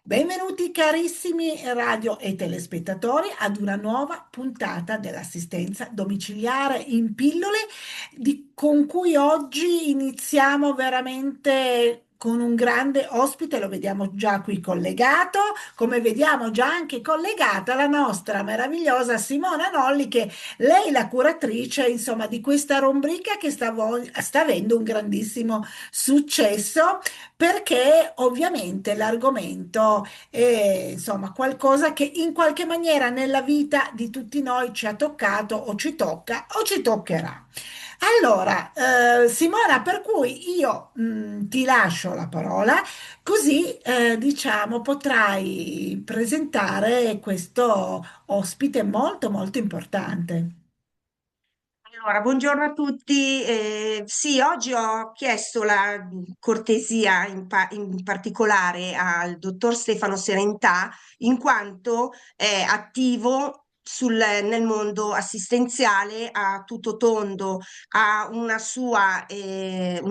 Benvenuti carissimi radio e telespettatori ad una nuova puntata dell'assistenza domiciliare in pillole con cui oggi iniziamo veramente con un grande ospite, lo vediamo già qui collegato, come vediamo già anche collegata la nostra meravigliosa Simona Nolli, che lei è la curatrice, insomma, di questa rubrica che sta avendo un grandissimo successo perché ovviamente l'argomento è insomma qualcosa che in qualche maniera nella vita di tutti noi ci ha toccato o ci tocca o ci toccherà. Allora, Simona, per cui io ti lascio la parola, così diciamo potrai presentare questo ospite molto molto importante. Allora, buongiorno a tutti. Sì, oggi ho chiesto la cortesia in particolare al dottor Stefano Serentà, in quanto è attivo nel mondo assistenziale a tutto tondo, ha un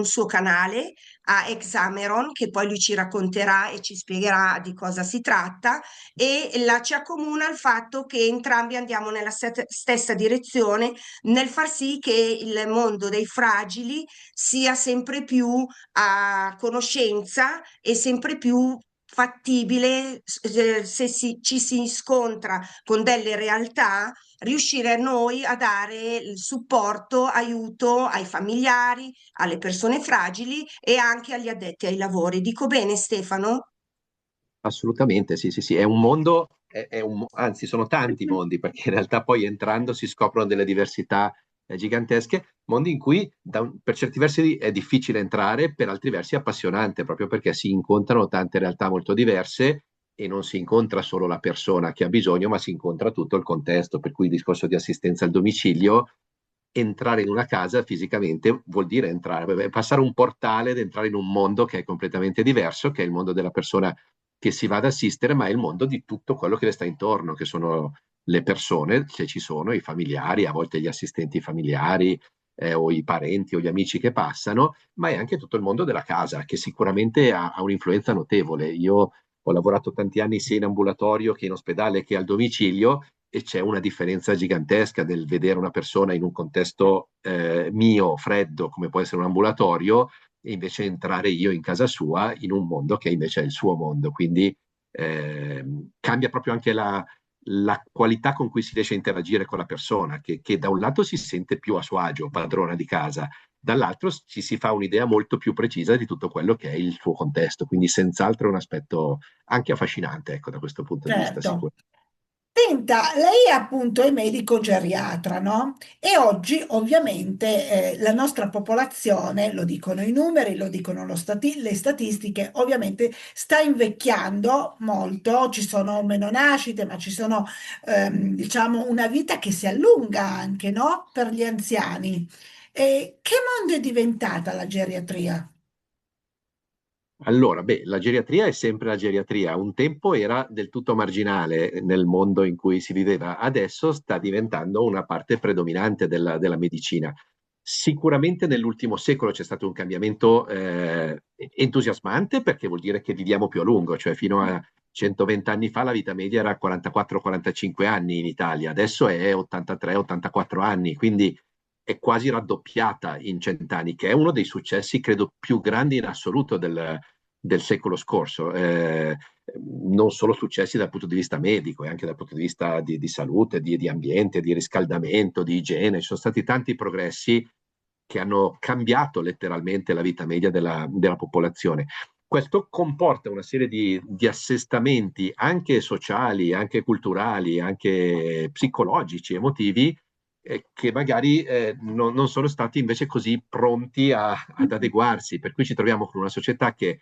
suo canale a Exameron, che poi lui ci racconterà e ci spiegherà di cosa si tratta, e ci accomuna il fatto che entrambi andiamo nella stessa direzione nel far sì che il mondo dei fragili sia sempre più a conoscenza e sempre più fattibile, se ci si scontra con delle realtà, riuscire noi a dare il supporto, aiuto ai familiari, alle persone fragili e anche agli addetti ai lavori. Dico bene, Stefano? Assolutamente, sì, sì, sì, è un mondo, anzi sono tanti mondi, perché in realtà poi entrando si scoprono delle diversità gigantesche, mondi in cui per certi versi è difficile entrare, per altri versi è appassionante, proprio perché si incontrano tante realtà molto diverse e non si incontra solo la persona che ha bisogno, ma si incontra tutto il contesto, per cui il discorso di assistenza al domicilio, entrare in una casa fisicamente vuol dire entrare, passare un portale ed entrare in un mondo che è completamente diverso, che è il mondo della persona che si va ad assistere, ma è il mondo di tutto quello che le sta intorno, che sono le persone, se ci sono, i familiari, a volte gli assistenti familiari, o i parenti o gli amici che passano, ma è anche tutto il mondo della casa, che sicuramente ha un'influenza notevole. Io ho lavorato tanti anni sia in ambulatorio che in ospedale che al domicilio, e c'è una differenza gigantesca del vedere una persona in un contesto mio, freddo, come può essere un ambulatorio, e invece entrare io in casa sua in un mondo che invece è il suo mondo. Quindi cambia proprio anche la qualità con cui si riesce a interagire con la persona, che da un lato si sente più a suo agio, padrona di casa, dall'altro ci si fa un'idea molto più precisa di tutto quello che è il suo contesto. Quindi senz'altro è un aspetto anche affascinante, ecco, da questo punto di vista Certo. sicuro. Senta, lei appunto è medico geriatra, no? E oggi ovviamente la nostra popolazione, lo dicono i numeri, lo dicono le statistiche, ovviamente sta invecchiando molto, ci sono meno nascite, ma ci sono diciamo una vita che si allunga anche, no? Per gli anziani. E che mondo è diventata la geriatria? Allora, beh, la geriatria è sempre la geriatria. Un tempo era del tutto marginale nel mondo in cui si viveva, adesso sta diventando una parte predominante della medicina. Sicuramente nell'ultimo secolo c'è stato un cambiamento entusiasmante, perché vuol dire che viviamo più a lungo, cioè fino a 120 anni fa la vita media era 44-45 anni in Italia, adesso è 83-84 anni, quindi è quasi raddoppiata in 100 anni, che è uno dei successi, credo, più grandi in assoluto del secolo scorso. Non solo successi dal punto di vista medico, e anche dal punto di vista di salute, di ambiente, di riscaldamento, di igiene. Ci sono stati tanti progressi che hanno cambiato letteralmente la vita media della popolazione. Questo comporta una serie di assestamenti anche sociali, anche culturali, anche psicologici, emotivi, che magari non sono stati invece così pronti ad adeguarsi. Per cui ci troviamo con una società che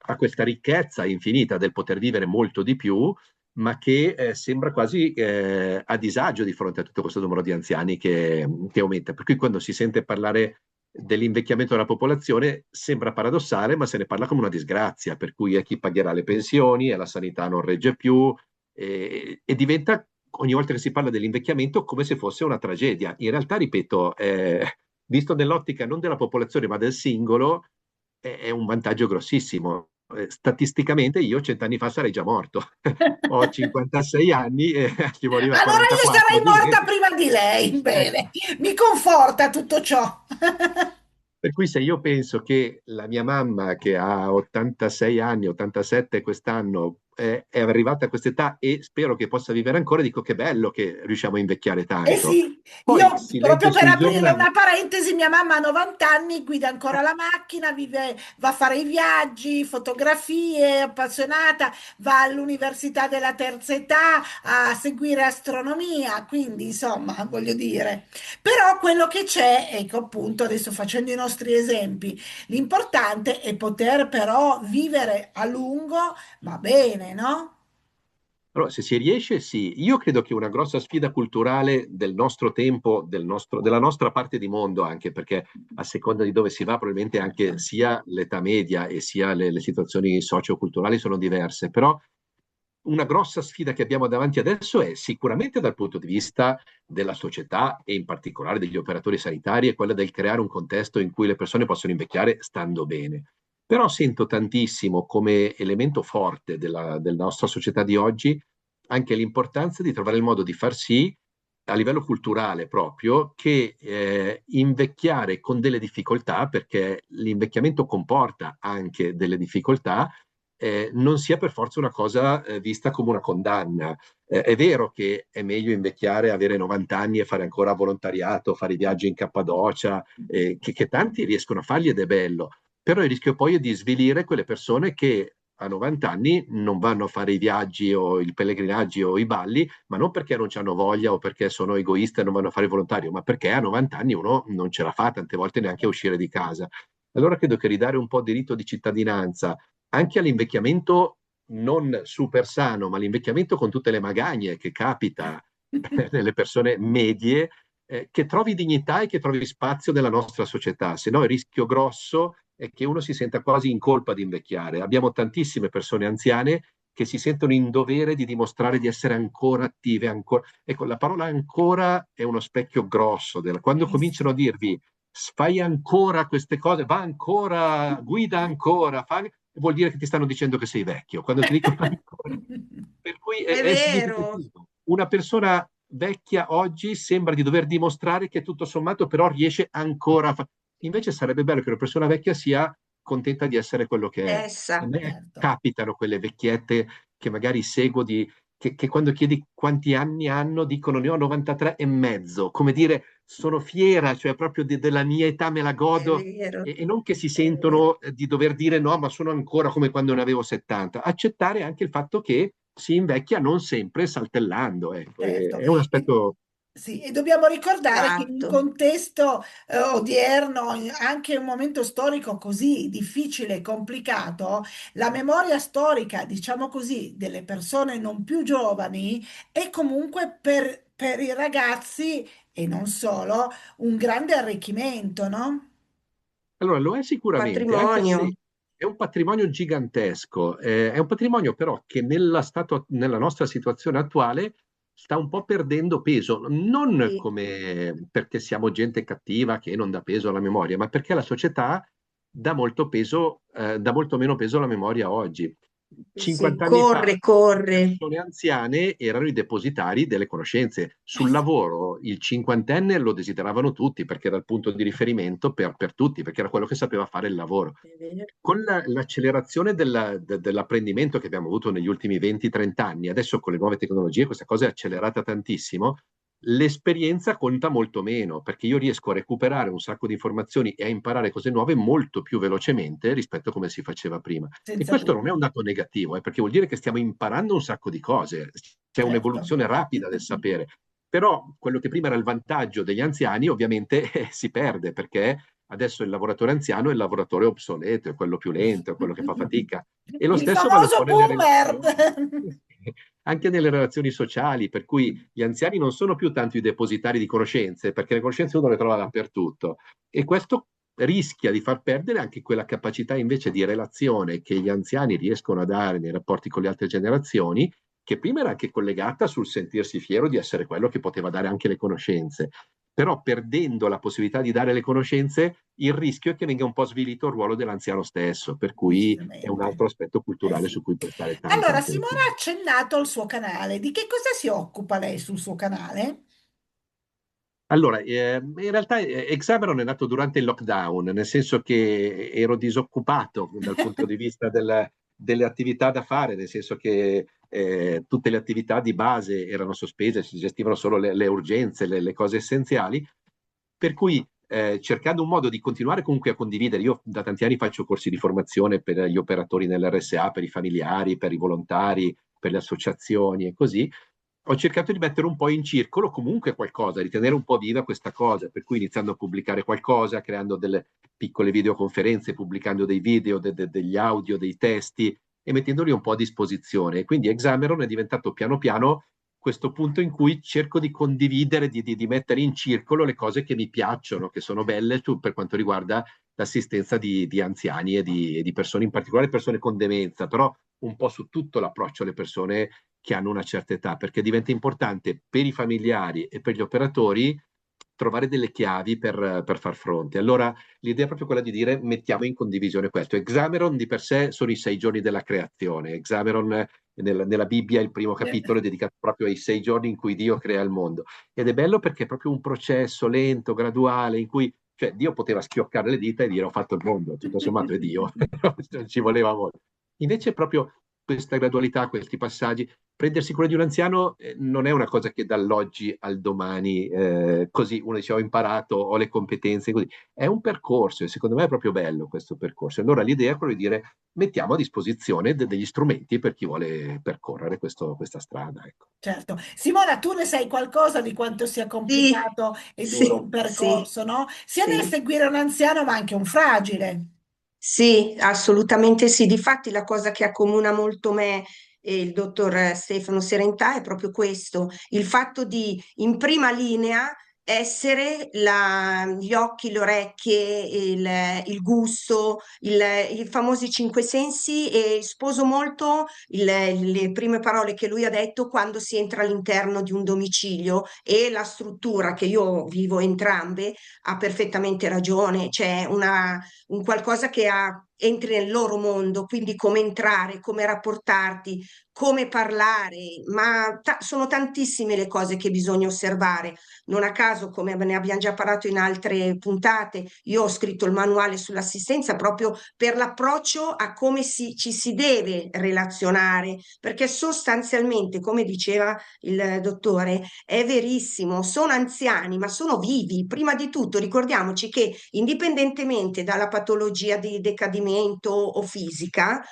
ha questa ricchezza infinita del poter vivere molto di più, ma che sembra quasi a disagio di fronte a tutto questo numero di anziani che aumenta. Per cui quando si sente parlare dell'invecchiamento della popolazione sembra paradossale, ma se ne parla come una disgrazia, per cui è chi pagherà le pensioni e la sanità non regge più, e diventa ogni volta che si parla dell'invecchiamento come se fosse una tragedia. In realtà, ripeto, visto nell'ottica non della popolazione ma del singolo, è un vantaggio grossissimo. statisticamente io 100 anni fa sarei già morto. Ho 56 anni e ci voleva Allora io 44 sarei di morta me. prima di lei. Ecco. Bene, mi conforta tutto ciò. Per cui se io penso che la mia mamma, che ha 86 anni, 87 quest'anno, è arrivata a quest'età e spero che possa vivere ancora, dico che bello che riusciamo a invecchiare Eh tanto. sì, Poi io si legge proprio per sui aprire giornali. una parentesi, mia mamma ha 90 anni, guida ancora la macchina, vive, va a fare i viaggi, fotografie, appassionata, va all'università della terza età a seguire astronomia, quindi insomma, voglio dire. Però quello che c'è, ecco appunto, adesso facendo i nostri esempi, l'importante è poter però vivere a lungo, ma bene, no? Allora, se si riesce, sì. Io credo che una grossa sfida culturale del nostro tempo, della nostra parte di mondo, anche perché a seconda di dove si va, probabilmente anche sia l'età media e sia le situazioni socio-culturali sono diverse, però una grossa sfida che abbiamo davanti adesso è sicuramente dal punto di vista della società e in particolare degli operatori sanitari, è quella del creare un contesto in cui le persone possono invecchiare stando bene. Però sento tantissimo come elemento forte della nostra società di oggi anche l'importanza di trovare il modo di far sì, a livello culturale proprio, che invecchiare con delle difficoltà, perché l'invecchiamento comporta anche delle difficoltà, non sia per forza una cosa vista come una condanna. È vero che è meglio invecchiare, avere 90 anni e fare ancora volontariato, fare i viaggi in Cappadocia, che tanti riescono a farli ed è bello, però il rischio poi è di svilire quelle persone che a 90 anni non vanno a fare i viaggi o i pellegrinaggi o i balli, ma non perché non hanno voglia o perché sono egoiste e non vanno a fare il volontario, ma perché a 90 anni uno non ce la fa tante volte neanche a uscire di casa. Allora credo che ridare un po' diritto di cittadinanza anche all'invecchiamento non super sano, ma l'invecchiamento con tutte le magagne che capita nelle persone medie, che trovi dignità e che trovi spazio nella nostra società, se no il rischio grosso è che uno si senta quasi in colpa di invecchiare. Abbiamo tantissime persone anziane che si sentono in dovere di dimostrare di essere ancora attive, ancora. Ecco, la parola ancora è uno specchio grosso. Quando cominciano a Sì. dirvi fai ancora queste cose, va ancora, guida ancora, vuol dire che ti stanno dicendo che sei vecchio. Quando ti dicono ancora. Per cui È è vero, significativo. Una persona vecchia oggi sembra di dover dimostrare che tutto sommato però riesce ancora a fare. Invece sarebbe bello che una persona vecchia sia contenta di essere quello che è. A essa. me Certo. capitano quelle vecchiette che magari seguo che quando chiedi quanti anni hanno dicono ne ho 93 e mezzo, come dire sono fiera, cioè proprio della mia età me la È godo vero, e non che si è vero. sentono di dover dire no, ma sono ancora come quando ne avevo 70. Accettare anche il fatto che si invecchia non sempre saltellando, ecco, Certo, è un e, aspetto. sì, e dobbiamo ricordare che in un Esatto. contesto odierno, anche in un momento storico così difficile e complicato, la memoria storica, diciamo così, delle persone non più giovani è comunque per i ragazzi e non solo un grande arricchimento, no? Allora, lo è sicuramente, anche Patrimonio. se è un patrimonio gigantesco, è un patrimonio però che nella nostra situazione attuale sta un po' perdendo peso, non Sì, come perché siamo gente cattiva che non dà peso alla memoria, ma perché la società dà molto peso, dà molto meno peso alla memoria oggi. sì, sì, 50 anni fa corre, corre. persone anziane erano i depositari delle conoscenze. Sul Sì, lavoro il cinquantenne lo desideravano tutti perché era il punto di riferimento per tutti, perché era quello che sapeva fare il lavoro. È vero. Con l'accelerazione dell'apprendimento che abbiamo avuto negli ultimi 20-30 anni, adesso con le nuove tecnologie questa cosa è accelerata tantissimo, l'esperienza conta molto meno, perché io riesco a recuperare un sacco di informazioni e a imparare cose nuove molto più velocemente rispetto a come si faceva prima. E senza questo non è dubbio, un dato negativo, perché vuol dire che stiamo imparando un sacco di cose, c'è certo. un'evoluzione rapida del sapere. Però quello che prima era il vantaggio degli anziani ovviamente si perde perché adesso il lavoratore anziano è il lavoratore obsoleto, è quello più lento, è quello che fa fatica. E lo Il stesso vale un famoso po' nelle boomer. relazioni, anche nelle relazioni sociali, per cui gli anziani non sono più tanto i depositari di conoscenze, perché le conoscenze uno le trova dappertutto. E questo rischia di far perdere anche quella capacità invece di relazione che gli anziani riescono a dare nei rapporti con le altre generazioni, che prima era anche collegata sul sentirsi fiero di essere quello che poteva dare anche le conoscenze. però perdendo la possibilità di dare le conoscenze, il rischio è che venga un po' svilito il ruolo dell'anziano stesso, per cui è un Decisamente. altro aspetto culturale su Sì. cui prestare tanta Allora, Simone attenzione. ha accennato al suo canale. Di che cosa si occupa lei sul suo canale? Allora, in realtà Exameron è nato durante il lockdown, nel senso che ero disoccupato dal punto di vista delle attività da fare, nel senso che tutte le attività di base erano sospese, si gestivano solo le urgenze, le cose essenziali, per cui cercando un modo di continuare comunque a condividere, io da tanti anni faccio corsi di formazione per gli operatori nell'RSA, per i familiari, per i volontari, per le associazioni e così, ho cercato di mettere un po' in circolo comunque qualcosa, di tenere un po' viva questa cosa, per cui iniziando a pubblicare qualcosa, creando delle piccole videoconferenze, pubblicando dei video, degli audio, dei testi e mettendoli un po' a disposizione. E quindi Exameron è diventato piano piano questo punto in cui cerco di condividere, di mettere in circolo le cose che mi piacciono, che sono belle per quanto riguarda l'assistenza di anziani e di persone, in particolare persone con demenza, però un po' su tutto l'approccio alle persone che hanno una certa età, perché diventa importante per i familiari e per gli operatori trovare delle chiavi per far fronte. Allora l'idea è proprio quella di dire mettiamo in condivisione questo. Exameron di per sé sono i 6 giorni della creazione. Exameron nella Bibbia il primo capitolo è dedicato proprio ai 6 giorni in cui Dio crea il mondo. Ed è bello perché è proprio un processo lento, graduale, in cui cioè, Dio poteva schioccare le dita e dire ho fatto il mondo, tutto sommato è Dio, non ci voleva molto. Invece proprio questa gradualità, questi passaggi, prendersi cura di un anziano non è una cosa che dall'oggi al domani, così uno dice ho imparato, ho le competenze, così. È un percorso e secondo me è proprio bello questo percorso. Allora l'idea è quella di dire mettiamo a disposizione degli strumenti per chi vuole percorrere questa strada. Ecco. Certo. Simona, tu ne sai qualcosa di quanto sia Sì, complicato e duro un sì, sì, percorso, no? Sia nel sì. seguire un anziano, ma anche un fragile. Sì, assolutamente sì. Difatti la cosa che accomuna molto me e il dottor Stefano Serentà è proprio questo, il fatto di in prima linea essere gli occhi, le orecchie, il gusto, i famosi cinque sensi e sposo molto le prime parole che lui ha detto quando si entra all'interno di un domicilio e la struttura che io vivo entrambe ha perfettamente ragione, c'è un qualcosa entri nel loro mondo, quindi come entrare, come rapportarti, come parlare, ma sono tantissime le cose che bisogna osservare. Non a caso, come ne abbiamo già parlato in altre puntate, io ho scritto il manuale sull'assistenza proprio per l'approccio a come ci si deve relazionare, perché sostanzialmente, come diceva il dottore, è verissimo, sono anziani, ma sono vivi. Prima di tutto, ricordiamoci che indipendentemente dalla patologia di decadimento o fisica,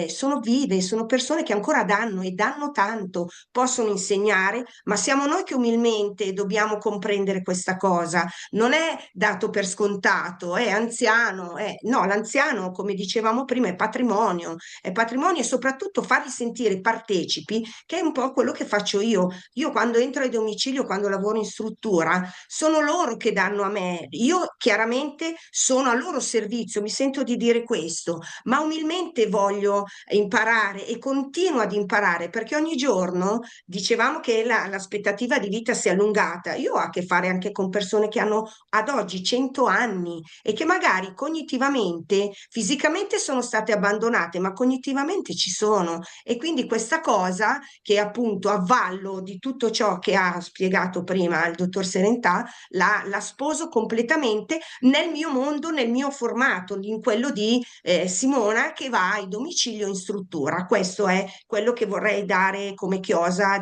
sono vive, sono persone che ancora danno e danno tanto, possono insegnare, ma siamo noi che umilmente dobbiamo comprendere questa cosa. Non è dato per scontato, è anziano, no, l'anziano, come dicevamo prima, è patrimonio e soprattutto farli sentire partecipi, che è un po' quello che faccio io. Io quando entro ai domicilio, quando lavoro in struttura, sono loro che danno a me. Io chiaramente sono a loro servizio, mi sento di dire questo, ma umilmente voglio imparare e continuo ad imparare perché ogni giorno dicevamo che l'aspettativa di vita si è allungata. Io ho a che fare anche con persone che hanno ad oggi 100 anni e che magari cognitivamente, fisicamente sono state abbandonate, ma cognitivamente ci sono. E quindi questa cosa che appunto a valle di tutto ciò che ha spiegato prima il dottor Serentà, la sposo completamente nel mio mondo, nel mio formato, in quello di Simona che va ai domicilio in struttura. Questo è quello che vorrei dare come chiosa,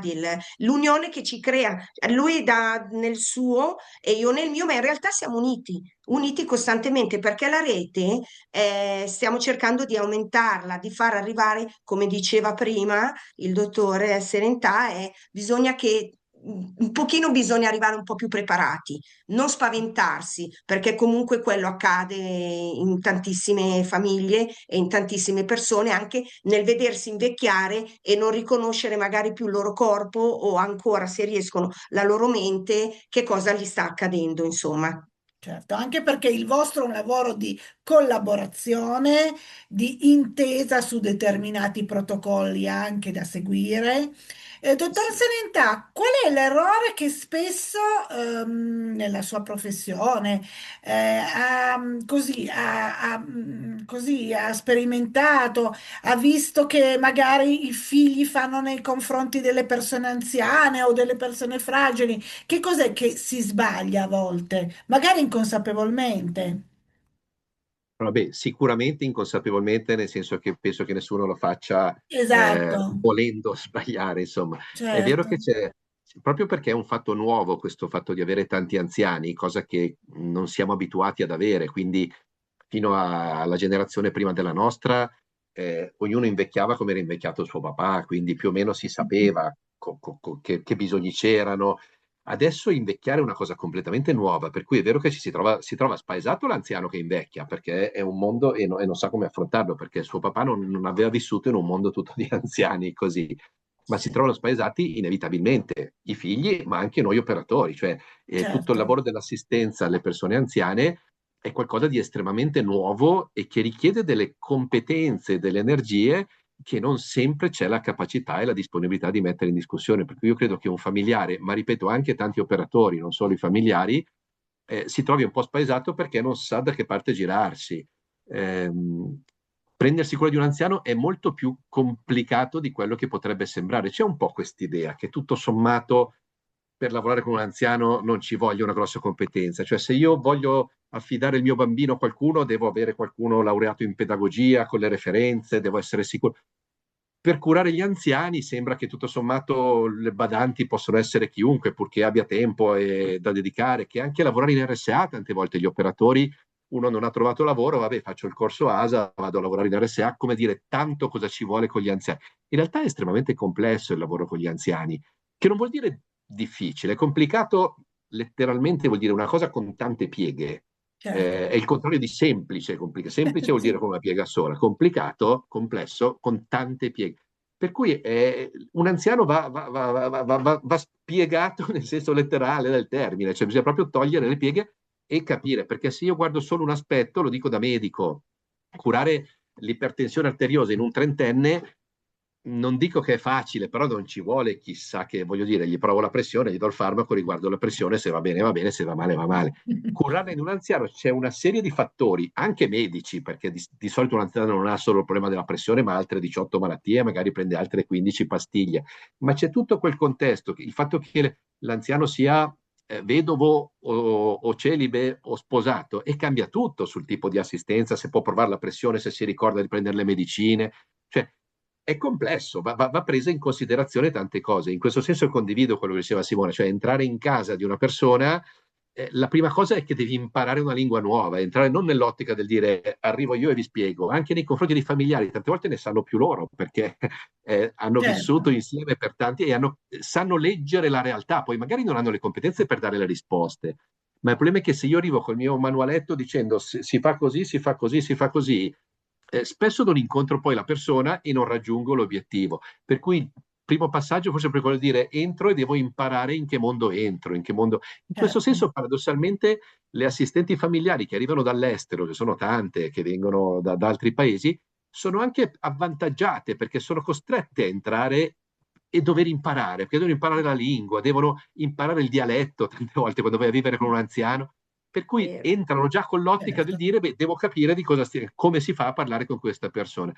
l'unione che ci crea. Lui dà nel suo e io nel mio, ma in realtà siamo uniti. Uniti costantemente perché la rete stiamo cercando di aumentarla, di far arrivare, come diceva prima il dottore Serentà, bisogna che un pochino bisogna arrivare un po' più preparati, non spaventarsi, perché comunque quello accade in tantissime famiglie e in tantissime persone, anche nel vedersi invecchiare e non riconoscere magari più il loro corpo o ancora, se riescono, la loro mente, che cosa gli sta accadendo, insomma. Certo, anche perché il vostro è un lavoro di collaborazione, di intesa su determinati protocolli anche da seguire. Dottor Sì. Serentà, qual è l'errore che spesso nella sua professione così, ha sperimentato, ha visto che magari i figli fanno nei confronti delle persone anziane o delle persone fragili? Che cos'è che si sbaglia a volte, magari inconsapevolmente? Vabbè, sicuramente inconsapevolmente, nel senso che penso che nessuno lo faccia Esatto, volendo sbagliare, insomma. È vero certo. che c'è, proprio perché è un fatto nuovo questo fatto di avere tanti anziani, cosa che non siamo abituati ad avere, quindi alla generazione prima della nostra, ognuno invecchiava come era invecchiato suo papà, quindi più o meno si sapeva che bisogni c'erano. Adesso invecchiare è una cosa completamente nuova, per cui è vero che si trova spaesato l'anziano che invecchia, perché è un mondo e non sa come affrontarlo, perché suo papà non aveva vissuto in un mondo tutto di anziani così, ma si Sì, trovano spaesati inevitabilmente i figli, ma anche noi operatori, cioè tutto il certo, lavoro dell'assistenza alle persone anziane è qualcosa di estremamente nuovo e che richiede delle competenze, delle energie che non sempre c'è la capacità e la disponibilità di mettere in discussione. Per cui io credo che un familiare, ma ripeto anche tanti operatori, non solo i familiari, si trovi un po' spaesato perché non sa da che parte girarsi. Prendersi cura di un anziano è molto più complicato di quello che potrebbe sembrare. C'è un po' quest'idea che tutto sommato per lavorare con un anziano non ci voglia una grossa competenza. Cioè, se io voglio affidare il mio bambino a qualcuno, devo avere qualcuno laureato in pedagogia, con le referenze, devo essere sicuro. Per curare gli anziani sembra che tutto sommato le badanti possono essere chiunque, purché abbia tempo da dedicare, che anche lavorare in RSA, tante volte gli operatori, uno non ha trovato lavoro, vabbè, faccio il corso ASA, vado a lavorare in RSA, come dire, tanto cosa ci vuole con gli anziani. In realtà è estremamente complesso il lavoro con gli anziani, che non vuol dire difficile, complicato letteralmente vuol dire una cosa con tante pieghe. certo. È il contrario di semplice, semplice vuol dire Sì, con una piega sola, complicato, complesso, con tante pieghe. Per cui un anziano va spiegato nel senso letterale del termine, cioè bisogna proprio togliere le pieghe e capire, perché se io guardo solo un aspetto, lo dico da medico, curare l'ipertensione arteriosa in un trentenne non dico che è facile, però non ci vuole chissà che, voglio dire, gli provo la pressione, gli do il farmaco riguardo la pressione, se va bene, se va male va male. Curarla in un anziano c'è una serie di fattori, anche medici, perché di solito un anziano non ha solo il problema della pressione, ma altre 18 malattie, magari prende altre 15 pastiglie, ma c'è tutto quel contesto, il fatto che l'anziano sia vedovo o celibe o sposato e cambia tutto sul tipo di assistenza, se può provare la pressione, se si ricorda di prendere le medicine, cioè è complesso, va presa in considerazione tante cose. In questo senso condivido quello che diceva Simone, cioè entrare in casa di una persona, la prima cosa è che devi imparare una lingua nuova, entrare non nell'ottica del dire arrivo io e vi spiego, anche nei confronti dei familiari, tante volte ne sanno più loro perché hanno certo. vissuto insieme per tanti e sanno leggere la realtà, poi magari non hanno le competenze per dare le risposte. Ma il problema è che se io arrivo col mio manualetto dicendo si fa così, si fa così, si fa così, spesso non incontro poi la persona e non raggiungo l'obiettivo. Per cui il primo passaggio forse per quello di dire entro e devo imparare in che mondo entro, in che mondo... In questo Certo. senso, paradossalmente, le assistenti familiari che arrivano dall'estero, che sono tante, che vengono da altri paesi, sono anche avvantaggiate perché sono costrette a entrare e dover imparare, perché devono imparare la lingua, devono imparare il dialetto tante volte quando vai a vivere con un anziano, per cui Vero. entrano già con l'ottica del Certo. dire, beh, devo capire di come si fa a parlare con questa persona.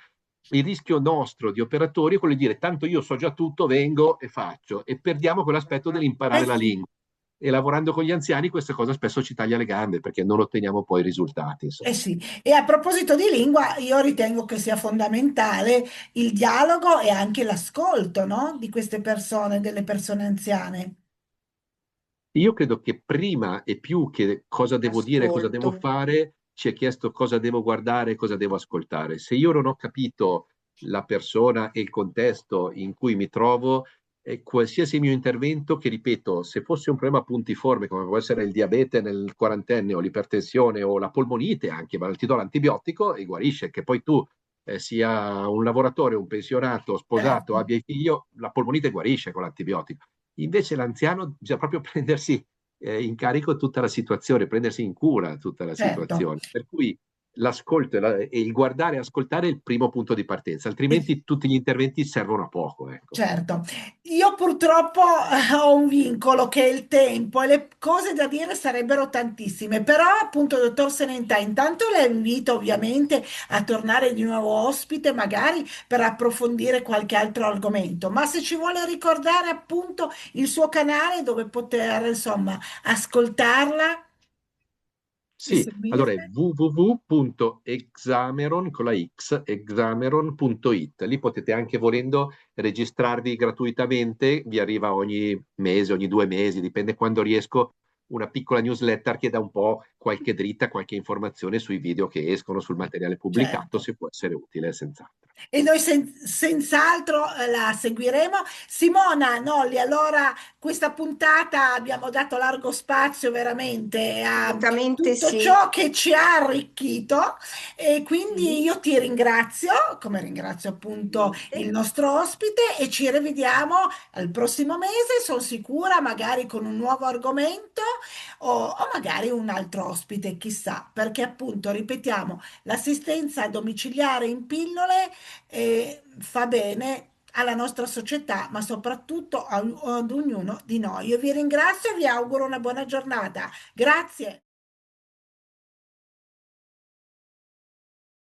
Il rischio nostro di operatori è quello di dire, tanto io so già tutto, vengo e faccio, e perdiamo quell'aspetto Eh dell'imparare la sì. lingua. E lavorando con gli anziani questa cosa spesso ci taglia le gambe perché non otteniamo poi risultati, Eh insomma. sì, e a proposito di lingua, io ritengo che sia fondamentale il dialogo e anche l'ascolto, no? Di queste persone, delle persone anziane. Io credo che prima e più che cosa devo dire, cosa devo Ascolto. fare, ci è chiesto cosa devo guardare, cosa devo ascoltare. Se io non ho capito la persona e il contesto in cui mi trovo, qualsiasi mio intervento, che ripeto, se fosse un problema puntiforme, come può essere il diabete nel quarantenne o l'ipertensione o la polmonite anche, ma ti do l'antibiotico e guarisce, che poi tu sia un lavoratore, un pensionato, sposato, Certo, abbia i figli, la polmonite guarisce con l'antibiotico. Invece l'anziano bisogna proprio prendersi in carico tutta la situazione, prendersi in cura tutta la certo. situazione. Per cui l'ascolto e il guardare e ascoltare è il primo punto di partenza, E altrimenti tutti gli interventi servono a poco, ecco. certo, io purtroppo ho un vincolo che è il tempo e le cose da dire sarebbero tantissime, però appunto, dottor Senentà, intanto la invito ovviamente a tornare di nuovo ospite, magari per approfondire qualche altro argomento, ma se ci vuole ricordare appunto il suo canale dove poter, insomma, ascoltarla e Sì, allora è seguirla. www.exameron con la X, exameron.it. Lì potete anche volendo registrarvi gratuitamente, vi arriva ogni mese, ogni 2 mesi, dipende quando riesco, una piccola newsletter che dà un po' qualche dritta, qualche informazione sui video che escono, sul materiale pubblicato, Certo. se può essere utile, senz'altro. E noi senz'altro la seguiremo. Simona Nolli, allora questa puntata abbiamo dato largo spazio veramente a Assolutamente tutto sì. ciò che ci ha arricchito e quindi Sì. io ti ringrazio, come ringrazio appunto il nostro ospite e ci rivediamo al prossimo mese, sono sicura, magari con un nuovo argomento o magari un altro ospite, chissà, perché appunto, ripetiamo, l'assistenza domiciliare in pillole fa bene alla nostra società, ma soprattutto ad ognuno di noi. Io vi ringrazio e vi auguro una buona giornata. Grazie.